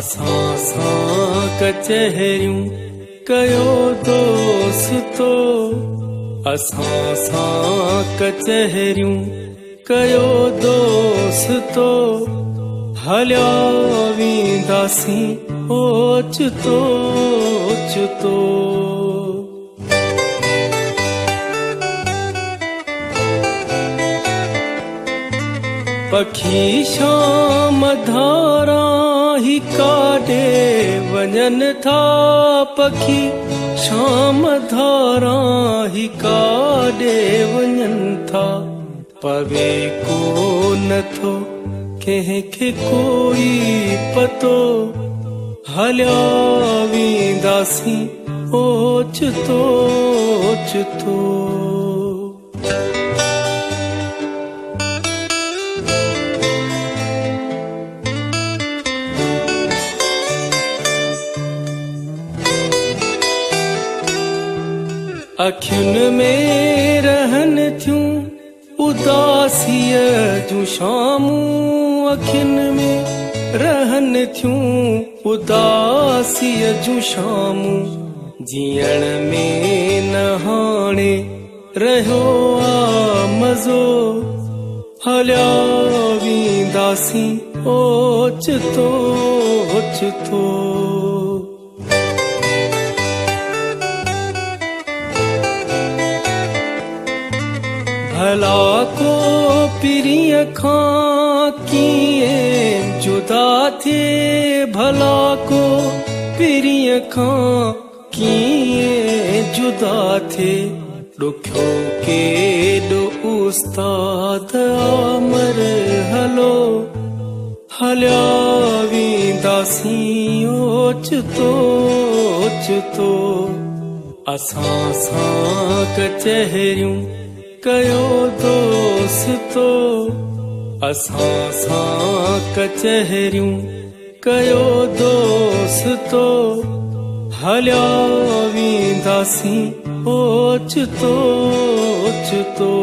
असां सां कचहरियूं कयो दोस्तो, असां सां कचहरियूं कयो दोस्तो, हलिया वेंदासीं ओचितो ओचितो। पखी शाम धारा ही काॾे वञनि था, पखी शाम धारा ही काॾे वञनि था, पवे को नथो कंहिंखे कोई पतो, हलिया वेंदासीं ओचितो ओचितो। अखियुनि में रहनि थियूं उदासीअ जूं शामूं, अखियुनि में रहनि थियूं उदासीअ जूं शामूं, जीअण में न हाणे रहियो आ मज़ो, हलिया वेंदासीं ओचितो ओचितो। भला को पिरीअ खां कीअं जुदा थिए, भला को पिरीअ खां कीअं जुदा थिए, ॾुखियो केॾो उस्ताद आमर हलो, हलिया वेंदासीं ओचितो ओचितो। असां सां कचहरियूं कयो दोस्तो, असां सां कचहरियूं कयो दोस्तो, हलिया वेंदासीं ओचितो ओचितो।